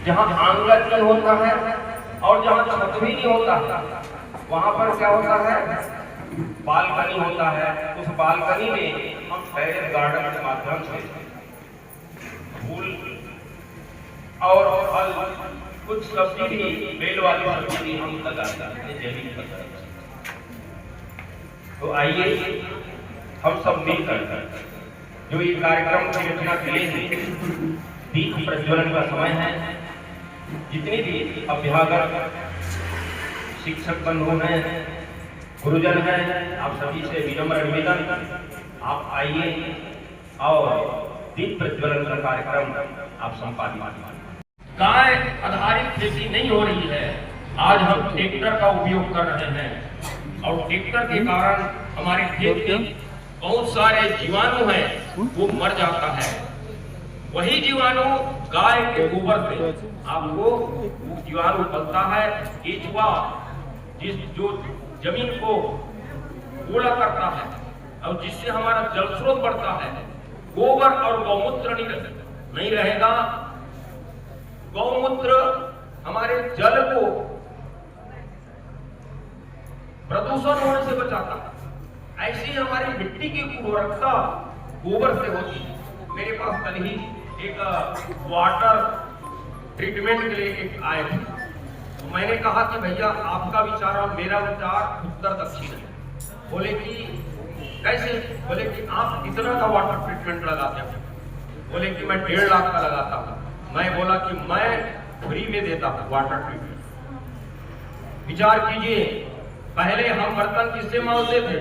जहाँ आंगन नहीं होता है और जहाँ छत भी नहीं होता वहां पर क्या होता है, बालकनी होता है। उस बालकनी में हम टेरेस गार्डन के माध्यम से फूल और फल, कुछ सब्जी भी, बेल वाली सब्जी भी हम लगाते हैं जैविक पद्धति से। तो आइए हम सब मिलकर जो ये कार्यक्रम की रचना किए हैं, दीप प्रज्वलन का समय है। जितने भी अभ्यागत शिक्षक बंधु हैं, गुरुजन हैं, आप सभी से विनम्र निवेदन, आप आइए और दीप प्रज्वलन का कार्यक्रम आप संपादित। गाय आधारित खेती नहीं हो रही है। आज हम ट्रैक्टर का उपयोग कर रहे हैं और ट्रैक्टर के कारण हमारे खेत में बहुत सारे जीवाणु हैं वो मर जाता है। वही जीवाणु गाय के गोबर से आपको जीवाणु बनता है, केचुआ जो जमीन को गोला करता है और जिससे हमारा जल स्रोत बढ़ता है। गोबर और गौमूत्र नहीं रहेगा, गौमूत्र हमारे जल को प्रदूषण होने से बचाता है। ऐसी हमारी मिट्टी की उर्वरकता गोबर से होती है। मेरे पास कल ही एक वाटर ट्रीटमेंट के लिए एक आए थे, तो मैंने कहा कि भैया आपका विचार और मेरा विचार उत्तर दक्षिण है। बोले कि कैसे? बोले कि आप कितना का वाटर ट्रीटमेंट लगाते हो? बोले कि मैं 1.5 लाख का लगाता हूँ। मैं बोला कि मैं फ्री में देता हूँ वाटर ट्रीटमेंट। विचार कीजिए, पहले हम बर्तन किससे मांजते थे?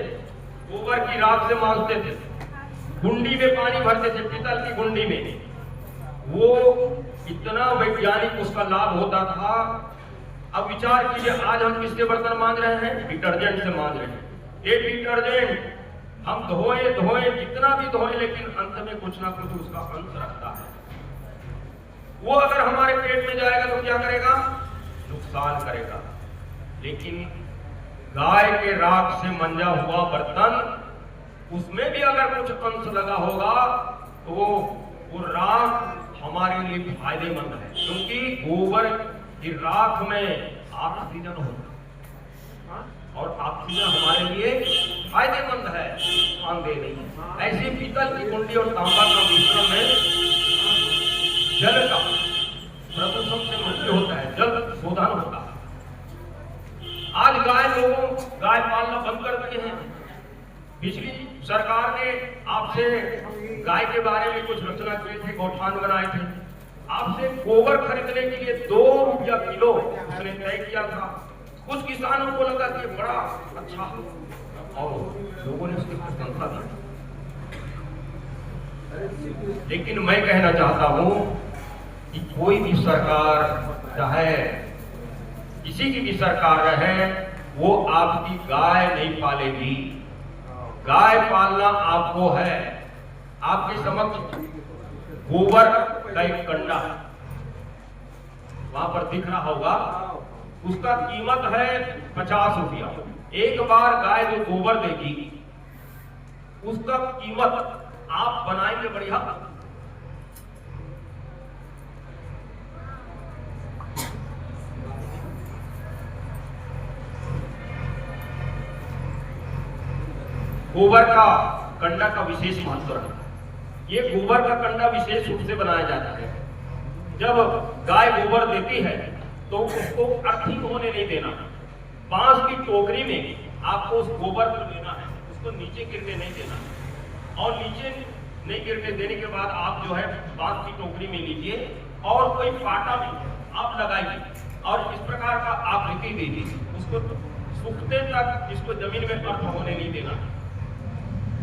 गोबर की राख से मांजते थे, गुंडी में पानी भरते थे, पीतल की गुंडी में। वो इतना वैज्ञानिक उसका लाभ होता था। अब विचार कीजिए, आज हम किससे बर्तन मांज रहे हैं? डिटर्जेंट से मांज रहे हैं। ये डिटर्जेंट हम धोए जितना भी धोए, लेकिन अंत में कुछ ना कुछ उसका अंश रखता है। वो अगर हमारे पेट में जाएगा तो क्या करेगा? नुकसान करेगा। लेकिन गाय के राख से मंजा हुआ बर्तन, उसमें भी अगर कुछ अंश लगा होगा तो वो राख हमारे लिए फायदेमंद है, क्योंकि गोबर की राख में ऑक्सीजन होता है और ऑक्सीजन हमारे लिए फायदेमंद है, नुकसानदेह नहीं। ऐसे पीतल की कुंडी और तांबा का मिश्रण में जल का प्रदूषण से मुक्ति होता है, जल शोधन होता है। आज गाय पालना बंद कर दिए हैं। पिछली सरकार ने आपसे गाय के बारे में कुछ रचना किए थे, गौठान बनाए थे। आपसे गोबर खरीदने के लिए 2 रुपया किलो उसने तय किया था। कुछ किसानों को लगा कि बड़ा अच्छा और लोगों ने उसकी प्रशंसा दी। लेकिन मैं कहना चाहता हूं कि कोई भी सरकार चाहे किसी की भी सरकार रहे, वो आपकी गाय नहीं पालेगी। गाय पालना आपको है। आपके समक्ष गोबर का एक कंडा वहां पर दिख रहा होगा, उसका कीमत है 50 रुपया। एक बार गाय जो गोबर देगी उसका कीमत आप बनाएंगे बढ़िया। गोबर का कंडा का विशेष महत्व है। ये गोबर का कंडा विशेष रूप से बनाया जाता है। जब गाय गोबर देती है तो उसको अर्थिंग होने नहीं देना। बांस की टोकरी में आपको उस गोबर को लेना है, उसको नीचे गिरने नहीं देना। और नीचे नहीं गिरने देने के बाद आप जो है बांस की टोकरी में लीजिए और कोई पाटा भी आप लगाइए और इस प्रकार का आकृति दीजिए। उसको सूखते तक इसको जमीन में अर्थ होने नहीं देना।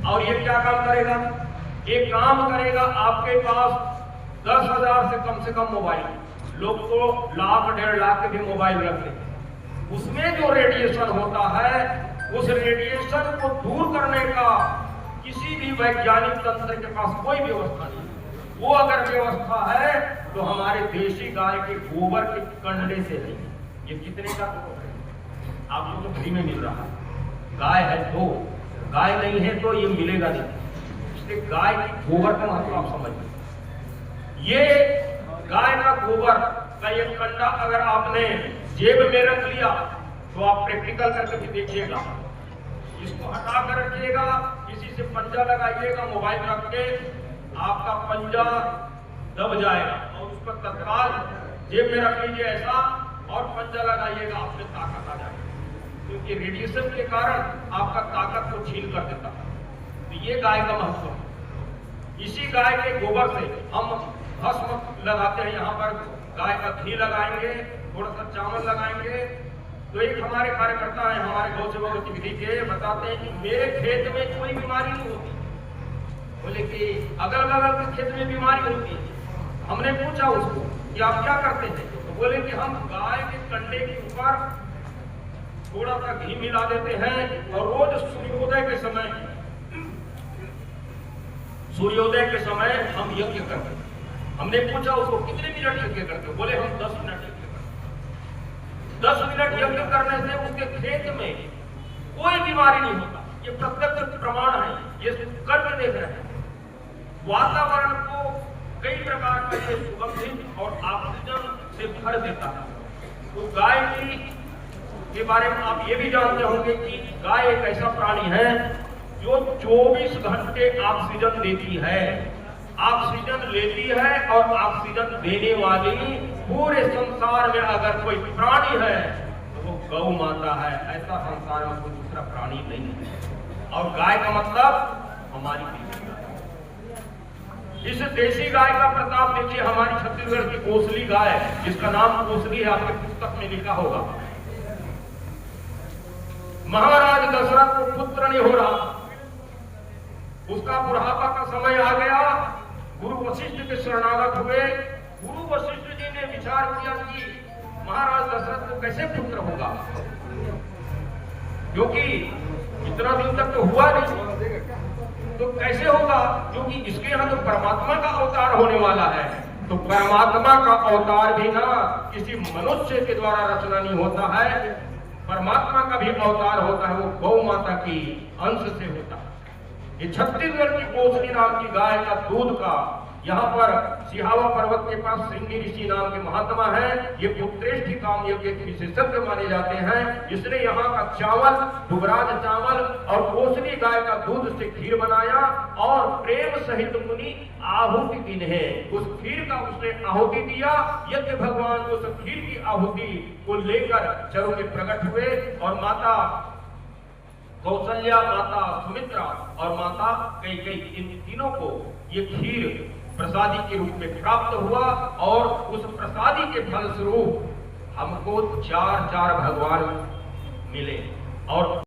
और ये क्या काम करेगा? ये काम करेगा आपके पास 10,000 से कम मोबाइल, लोग तो लाख 1.5 लाख के भी मोबाइल रखते हैं। उसमें जो रेडिएशन होता है, उस रेडिएशन को दूर करने का किसी भी वैज्ञानिक तंत्र के पास कोई व्यवस्था नहीं। वो अगर व्यवस्था है तो हमारे देशी गाय के गोबर के कंडे से नहीं। ये कितने का आपको तो फ्री में मिल रहा है। गाय है तो, गाय नहीं है तो ये मिलेगा नहीं। इसलिए गाय की गोबर का महत्व आप समझिए। ये गाय का गोबर का का ये कंडा अगर आपने जेब में रख लिया तो आप प्रैक्टिकल करके भी देखिएगा, इसको हटा कर रखिएगा, किसी से पंजा लगाइएगा मोबाइल रख के, आपका पंजा दब जाएगा और उसको तत्काल जेब में रख लीजिए ऐसा और पंजा लगाइएगा, आप में ताकत आ जाएगी, क्योंकि रेडिएशन के कारण आपका ताकत को छीन कर देता है। तो ये गाय का महत्व है। इसी गाय के गोबर से हम भस्म लगाते हैं, यहाँ पर गाय का घी लगाएंगे, थोड़ा सा चावल लगाएंगे। तो एक हमारे कार्यकर्ता है हमारे गौ सेवा गतिविधि के, बताते हैं कि मेरे खेत में कोई बीमारी नहीं होती, बोले कि अगल बगल के खेत में बीमारी होती है। हमने पूछा उसको कि आप क्या करते हैं, तो बोले कि हम गाय के कंडे के ऊपर थोड़ा सा घी मिला देते हैं और रोज सूर्योदय के समय हम यज्ञ करते हैं। हमने पूछा उसको कितने मिनट यज्ञ करते हो, बोले हम 10 मिनट यज्ञ करते हैं। 10 मिनट यज्ञ करने से उसके खेत में कोई बीमारी नहीं होता। ये प्रत्यक्ष प्रमाण है, ये करके देख रहे हैं। वातावरण को कई प्रकार का ये सुगंधित और ऑक्सीजन से भर देता है। तो गाय के बारे में आप ये भी जानते होंगे कि गाय एक ऐसा प्राणी है जो 24 घंटे ऑक्सीजन देती है, ऑक्सीजन लेती है और ऑक्सीजन देने वाली पूरे संसार में अगर कोई प्राणी है तो वो गौ माता है। ऐसा संसार में कोई दूसरा प्राणी नहीं है। और गाय का मतलब हमारी देसी गाय। इस देसी गाय का प्रताप देखिए, हमारी छत्तीसगढ़ की कोसली गाय, जिसका नाम कोसली है, आपके पुस्तक में लिखा होगा। महाराज दशरथ को पुत्र नहीं हो रहा, उसका बुढ़ापा का समय आ गया, गुरु वशिष्ठ के शरणागत हुए। गुरु वशिष्ठ जी ने विचार किया कि महाराज दशरथ को कैसे पुत्र होगा, क्योंकि इतना दिन तक तो हुआ नहीं, तो कैसे होगा, क्योंकि इसके यहाँ तो परमात्मा का अवतार होने वाला है। तो परमात्मा का अवतार भी ना किसी मनुष्य के द्वारा रचना नहीं होता है, परमात्मा का भी अवतार होता है, वो गौ माता की अंश से होता है। ये छत्तीसगढ़ की कोसली नाम की गाय का दूध का यहाँ पर सिहावा पर्वत के पास श्रृंगी ऋषि नाम के महात्मा है, ये पुत्रेष्ठी काम यज्ञ के विशेषज्ञ माने जाते हैं। इसने यहाँ का चावल, दुबराज चावल और कोसली गाय का दूध से खीर बनाया और प्रेम सहित मुनि आहुति दी है। उस खीर का उसने आहुति दिया। यज्ञ भगवान उस खीर की आहुति को लेकर चरों में प्रकट हुए और माता कौशल्या, माता सुमित्रा और माता कैकेयी, इन तीनों को ये खीर प्रसादी के रूप में प्राप्त हुआ और उस प्रसादी के फलस्वरूप हमको 4 भगवान मिले। और